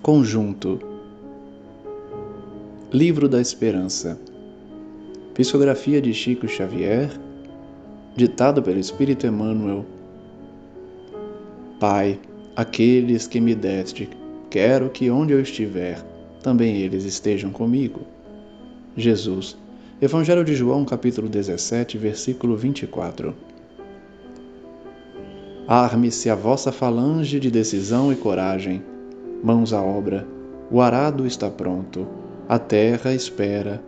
Conjunto. Livro da Esperança. Psicografia de Chico Xavier, ditado pelo Espírito Emmanuel. Pai, aqueles que me deste, quero que onde eu estiver, também eles estejam comigo. Jesus. Evangelho de João, capítulo 17, versículo 24. Arme-se a vossa falange de decisão e coragem. Mãos à obra, o arado está pronto, a terra espera.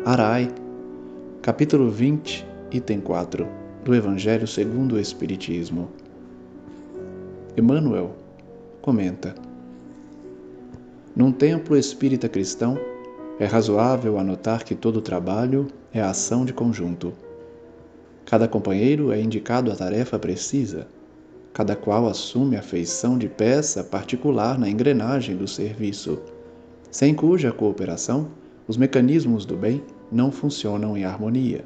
Arai. Capítulo 20, item 4, do Evangelho segundo o Espiritismo. Emmanuel comenta: num templo espírita cristão, é razoável anotar que todo trabalho é a ação de conjunto. Cada companheiro é indicado a tarefa precisa, cada qual assume a feição de peça particular na engrenagem do serviço, sem cuja cooperação os mecanismos do bem não funcionam em harmonia.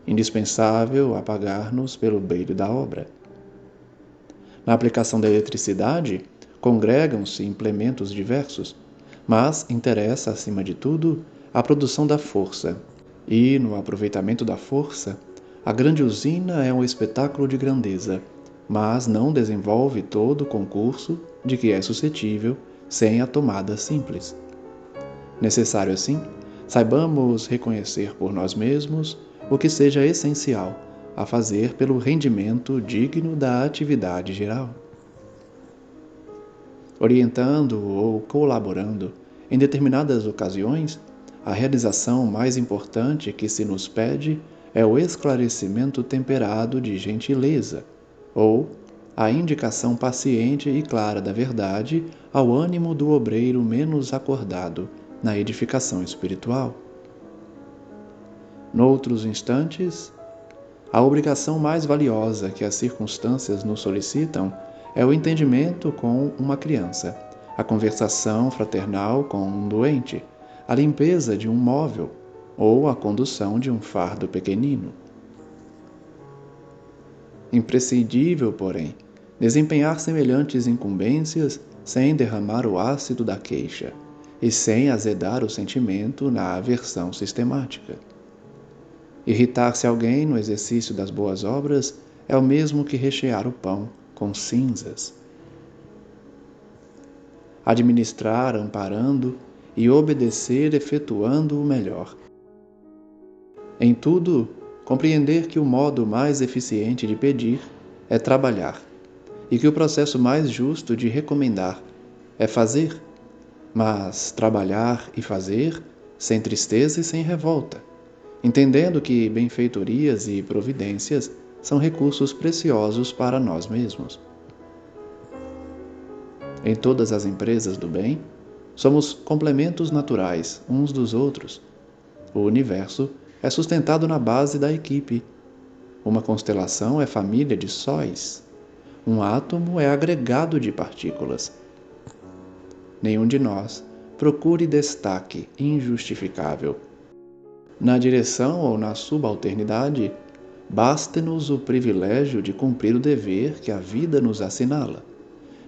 Indispensável apagar-nos pelo brilho da obra. Na aplicação da eletricidade, congregam-se implementos diversos, mas interessa, acima de tudo, a produção da força, e, no aproveitamento da força, a grande usina é um espetáculo de grandeza, mas não desenvolve todo o concurso de que é suscetível sem a tomada simples. Necessário, assim, saibamos reconhecer por nós mesmos o que seja essencial a fazer pelo rendimento digno da atividade geral. Orientando ou colaborando, em determinadas ocasiões, a realização mais importante que se nos pede é o esclarecimento temperado de gentileza, ou a indicação paciente e clara da verdade ao ânimo do obreiro menos acordado na edificação espiritual. Noutros instantes, a obrigação mais valiosa que as circunstâncias nos solicitam é o entendimento com uma criança, a conversação fraternal com um doente, a limpeza de um móvel ou a condução de um fardo pequenino. Imprescindível, porém, desempenhar semelhantes incumbências sem derramar o ácido da queixa e sem azedar o sentimento na aversão sistemática. Irritar-se alguém no exercício das boas obras é o mesmo que rechear o pão com cinzas. Administrar amparando e obedecer efetuando o melhor. Em tudo, compreender que o modo mais eficiente de pedir é trabalhar, e que o processo mais justo de recomendar é fazer, mas trabalhar e fazer sem tristeza e sem revolta, entendendo que benfeitorias e providências são recursos preciosos para nós mesmos. Em todas as empresas do bem, somos complementos naturais uns dos outros. O universo é sustentado na base da equipe. Uma constelação é família de sóis. Um átomo é agregado de partículas. Nenhum de nós procure destaque injustificável. Na direção ou na subalternidade, baste-nos o privilégio de cumprir o dever que a vida nos assinala,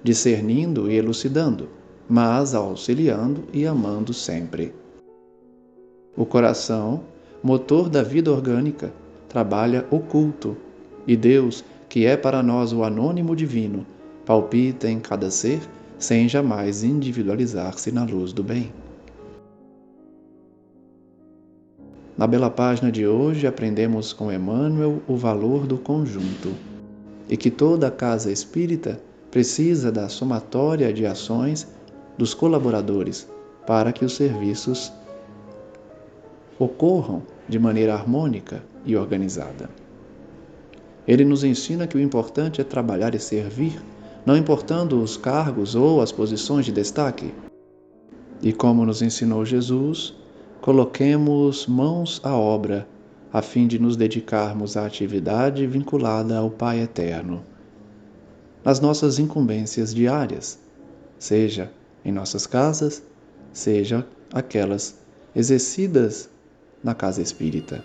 discernindo e elucidando, mas auxiliando e amando sempre. O coração, motor da vida orgânica, trabalha oculto, e Deus, que é para nós o anônimo divino, palpita em cada ser sem jamais individualizar-se na luz do bem. Na bela página de hoje aprendemos com Emmanuel o valor do conjunto, e que toda casa espírita precisa da somatória de ações dos colaboradores para que os serviços ocorram de maneira harmônica e organizada. Ele nos ensina que o importante é trabalhar e servir, não importando os cargos ou as posições de destaque. E como nos ensinou Jesus, coloquemos mãos à obra, a fim de nos dedicarmos à atividade vinculada ao Pai Eterno, nas nossas incumbências diárias, seja em nossas casas, seja aquelas exercidas na casa espírita.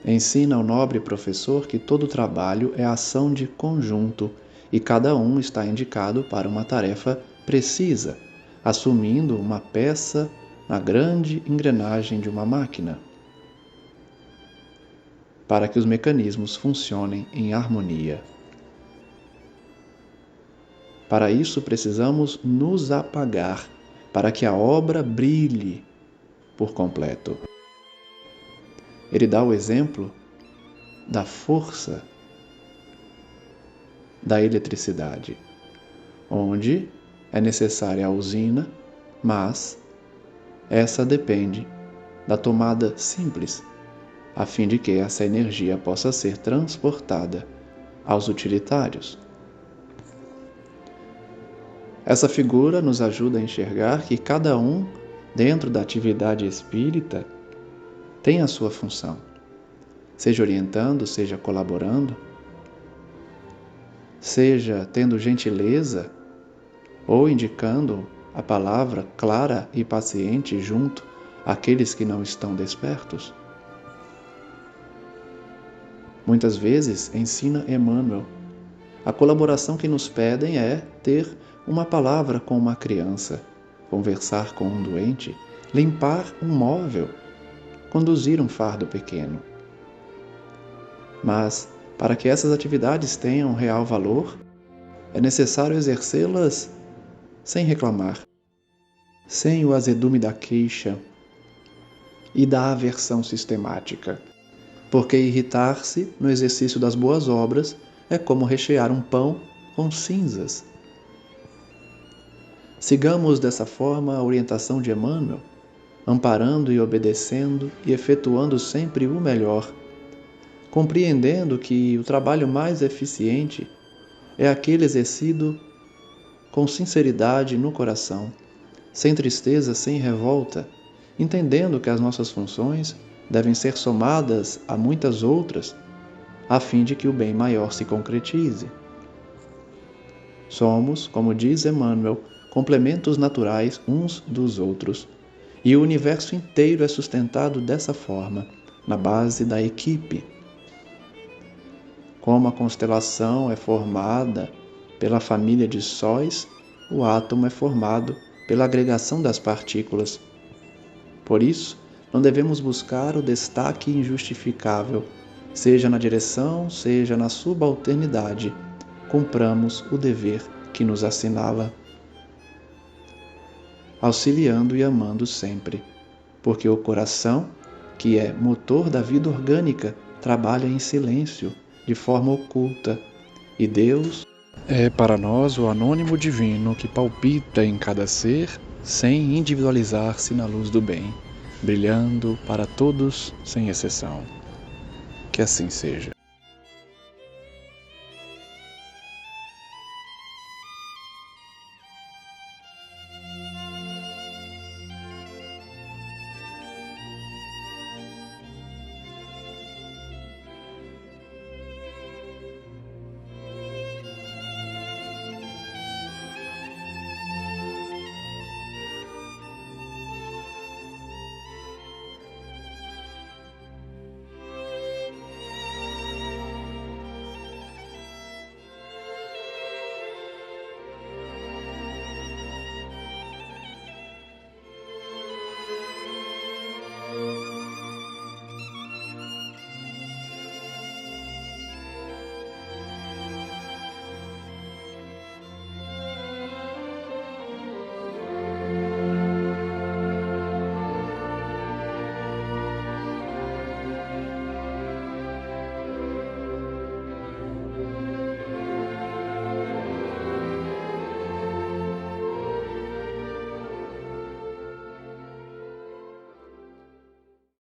Ensina ao nobre professor que todo trabalho é ação de conjunto e cada um está indicado para uma tarefa precisa, assumindo uma peça na grande engrenagem de uma máquina, para que os mecanismos funcionem em harmonia. Para isso precisamos nos apagar, para que a obra brilhe por completo. Ele dá o exemplo da força da eletricidade, onde é necessária a usina, mas essa depende da tomada simples, a fim de que essa energia possa ser transportada aos utilitários. Essa figura nos ajuda a enxergar que cada um, dentro da atividade espírita, tem a sua função, seja orientando, seja colaborando, seja tendo gentileza ou indicando a palavra clara e paciente junto àqueles que não estão despertos. Muitas vezes, ensina Emmanuel, a colaboração que nos pedem é ter uma palavra com uma criança, conversar com um doente, limpar um móvel, conduzir um fardo pequeno. Mas, para que essas atividades tenham real valor, é necessário exercê-las sem reclamar, sem o azedume da queixa e da aversão sistemática, porque irritar-se no exercício das boas obras é como rechear um pão com cinzas. Sigamos dessa forma a orientação de Emmanuel, amparando e obedecendo e efetuando sempre o melhor, compreendendo que o trabalho mais eficiente é aquele exercido com sinceridade no coração, sem tristeza, sem revolta, entendendo que as nossas funções devem ser somadas a muitas outras, a fim de que o bem maior se concretize. Somos, como diz Emmanuel, complementos naturais uns dos outros, e o universo inteiro é sustentado dessa forma, na base da equipe. Como a constelação é formada pela família de sóis, o átomo é formado pela agregação das partículas. Por isso, não devemos buscar o destaque injustificável, seja na direção, seja na subalternidade. Cumpramos o dever que nos assinala, auxiliando e amando sempre, porque o coração, que é motor da vida orgânica, trabalha em silêncio, de forma oculta, e Deus é para nós o anônimo divino que palpita em cada ser, sem individualizar-se na luz do bem, brilhando para todos sem exceção. Que assim seja.